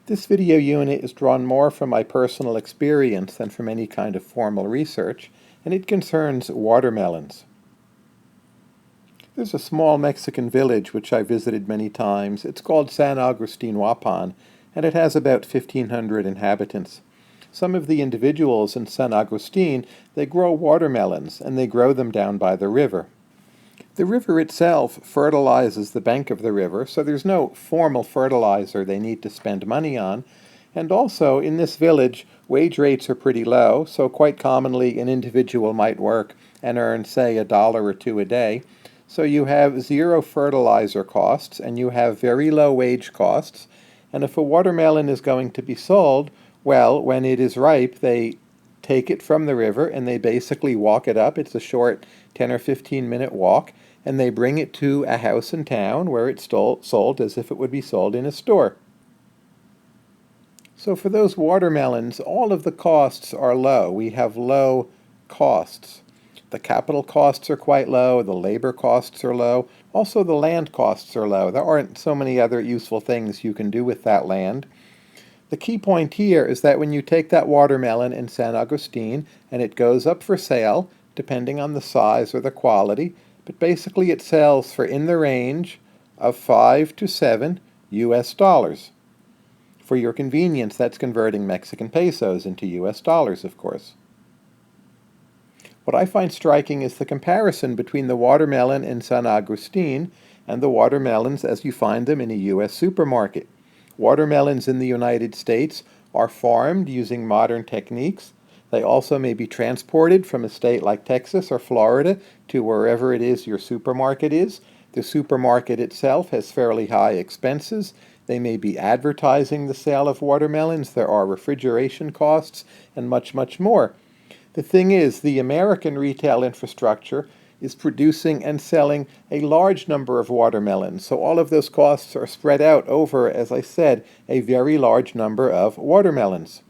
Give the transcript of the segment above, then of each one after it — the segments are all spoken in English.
This video unit is drawn more from my personal experience than from any kind of formal research, and it concerns watermelons. There's a small Mexican village which I visited many times. It's called San Agustin Huapan, and it has about 1,500 inhabitants. Some of the individuals in San Agustin, they grow watermelons, and they grow them down by the river. The river itself fertilizes the bank of the river, so there's no formal fertilizer they need to spend money on. And also, in this village, wage rates are pretty low, so quite commonly an individual might work and earn, say, $1 or $2 a day. So you have zero fertilizer costs, and you have very low wage costs. And if a watermelon is going to be sold, well, when it is ripe, they take it from the river and they basically walk it up. It's a short 10 or 15-minute walk, and they bring it to a house in town where it's sold as if it would be sold in a store. So for those watermelons, all of the costs are low. We have low costs. The capital costs are quite low, the labor costs are low, also the land costs are low. There aren't so many other useful things you can do with that land. The key point here is that when you take that watermelon in San Agustin and it goes up for sale, depending on the size or the quality, but basically it sells for in the range of 5 to 7 US dollars. For your convenience, that's converting Mexican pesos into US dollars, of course. What I find striking is the comparison between the watermelon in San Agustin and the watermelons as you find them in a US supermarket. Watermelons in the United States are farmed using modern techniques. They also may be transported from a state like Texas or Florida to wherever it is your supermarket is. The supermarket itself has fairly high expenses. They may be advertising the sale of watermelons. There are refrigeration costs and much, much more. The thing is, the American retail infrastructure is producing and selling a large number of watermelons. So all of those costs are spread out over, as I said, a very large number of watermelons.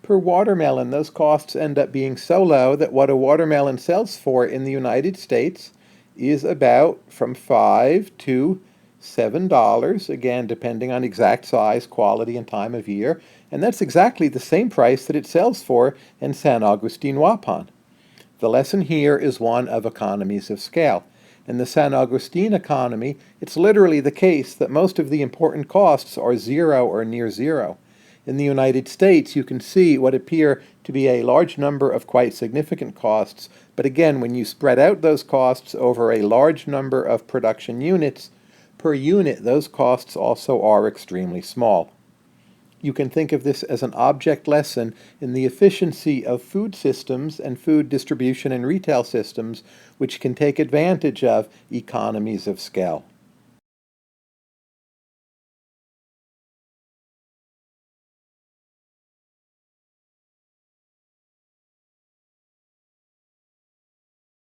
Per watermelon, those costs end up being so low that what a watermelon sells for in the United States is about from $5 to $7, again, depending on exact size, quality, and time of year. And that's exactly the same price that it sells for in San Agustin Huapan. The lesson here is one of economies of scale. In the San Agustin economy, it's literally the case that most of the important costs are zero or near zero. In the United States, you can see what appear to be a large number of quite significant costs, but again, when you spread out those costs over a large number of production units, per unit, those costs also are extremely small. You can think of this as an object lesson in the efficiency of food systems and food distribution and retail systems, which can take advantage of economies of scale.